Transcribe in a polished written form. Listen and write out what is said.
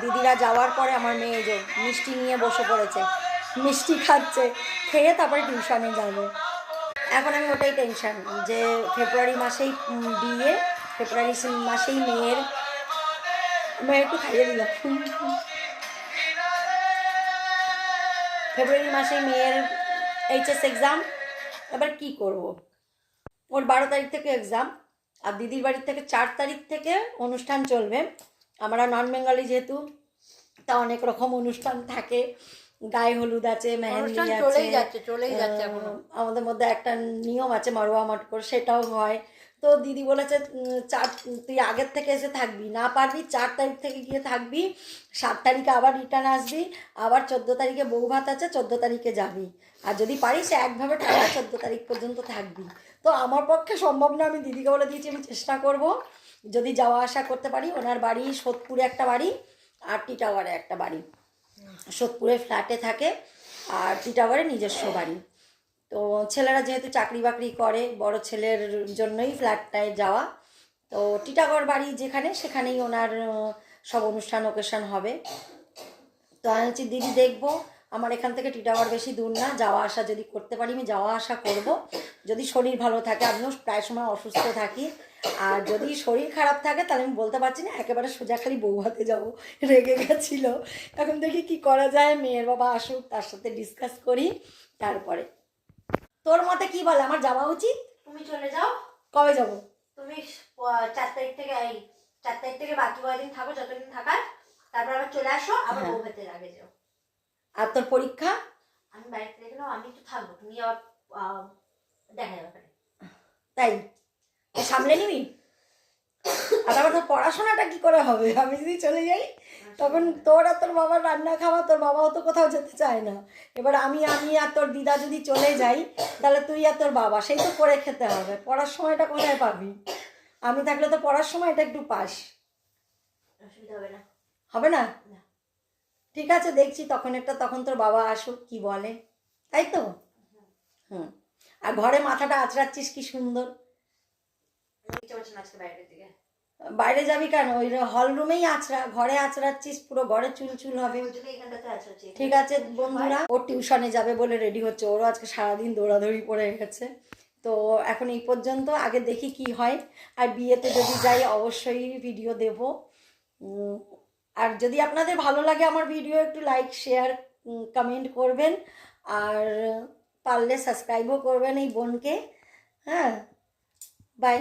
দিদিরা যাওয়ার পরে আমার মেয়ে যে মিষ্টি নিয়ে বসে পড়েছে, মিষ্টি খাচ্ছে, খেয়ে তারপরে টিউশনে যাবে। এখন আমি ওটাই টেনশন যে ফেব্রুয়ারি মাসেই বিয়ে, ফেব্রুয়ারি মাসেই মেয়ের একটু খাইয়ে দিলাম, ফেব্রুয়ারি মাসেই মেয়ের এইচএস এক্সাম। এবার কি করব, ওর 12 তারিখ থেকে এক্সাম, আর দিদির বাড়ির থেকে 4 তারিখ থেকে অনুষ্ঠান চলবে। আমরা নন বেঙ্গলি যেহেতু, তা অনেক রকম অনুষ্ঠান থাকে, গায়ে হলুদ আছে, মেহেন্দি আছে, চলেই যাচ্ছে আমাদের মধ্যে একটা নিয়ম আছে মারোয়া মটকর, সেটাও হয়। তো দিদি বলেছে তুই আগের থেকে এসে থাকবি, না পারবি 4 তারিখ থেকে গিয়ে থাকবি, 7 তারিখে আবার রিটার্ন আসবি, আবার 14 তারিখে বউ ভাত আছে, 14 তারিখে যাবি, আর যদি পারিস একভাবে টাকা 14 তারিখ পর্যন্ত থাকবি। তো আমার পক্ষে সম্ভব না, আমি দিদিকে বলে দিয়েছি আমি চেষ্টা করব যদি যাওয়া আসা করতে পারি। ওনার বাড়ি সোদপুরে একটা বাড়ি আর টিটাগড়ে একটা বাড়ি, সোদপুরে ফ্ল্যাটে থাকে আর টিটাগড়ে নিজস্ব বাড়ি। তো ছেলেরা যেহেতু চাকরি বাকরি করে, বড় ছেলের জন্যই ফ্ল্যাটটায় যাওয়া। তো টিটাগড় বাড়ি যেখানে, সেখানেই ওনার সব অনুষ্ঠান ওকেশন হবে। তো আমি বলছি দিদি দেখবো, আমার এখান থেকে টিটাগড় বেশি দূর না, যাওয়া আসা যদি করতে পারি আমি যাওয়া আসা করব, যদি শরীর ভালো থাকে। আমিও প্রায় সময় অসুস্থ থাকি, আর যদি শরীর খারাপ থাকে তাহলে আমি বলতে পারছি না, একেবারে সোজাখালি বউ হাতে যাবো, রেগে গেছিল। এখন দেখি কি করা যায়, মেয়ের বাবা আসুক, তার সাথে ডিসকাস করি তারপরে। তোর মতে কি বলে, আমার যাওয়া উচিত? তুমি চলে যাও। কবে যাব? তুমি 4 তারিখ থেকে 4 তারিখ থেকে বাকি কয়েকদিন থাকো, যতদিন থাকার, তারপর আবার চলে আসো, আবার বউ ভাতের আগে যাও। আর তোর পরীক্ষা? আমি বাড়িতে রেখে নাও, আমি তো থাকবো, তুমি আবার দেখা যাবে। তাই সামলে নিবি? আর আবার তোর পড়াশোনাটা কি করে হবে? আমি যদি চলে যাই তখন তোর আর তোর বাবার রান্না খাওয়া, তোর বাবাও তো কোথাও যেতে চায় না। এবার আমি আর তোর দিদা যদি চলে যাই, তাহলে তুই আর তোর বাবা সেই তো করে খেতে হবে, পড়ার সময়টা কোথায় পাবি? আমি থাকলে তো পড়ার সময়টা একটু পাস। অসুবিধা হবে না? হবে না? ঠিক আছে, দেখছি তখন তোর বাবা আসুক, কি বলে, তাই তো? হুম। আর ঘরে মাথাটা আঁচড়াচ্ছিস কি সুন্দর। বাইরে যাবি কেন? ওই হল রুমেই আঁচড়া, ঘরে আঁচড়াচ্ছিস, পুরো ঘরে চুল চুল হবে। ঠিক আছে বন্ধুরা, ও টিউশনে যাবে বলে রেডি হচ্ছে, ওরও আজকে সারাদিন দৌড়াদৌড়ি পড়ে গেছে। তো এখন এই পর্যন্ত, আগে দেখি কি হয়। আর বিয়েতে যদি যাই অবশ্যই ভিডিও দেব। আর যদি আপনাদের ভালো লাগে আমার ভিডিও, একটু লাইক শেয়ার কমেন্ট করবেন, আর পারলে সাবস্ক্রাইবও করবেন এই বোনকে। হ্যাঁ, বাই।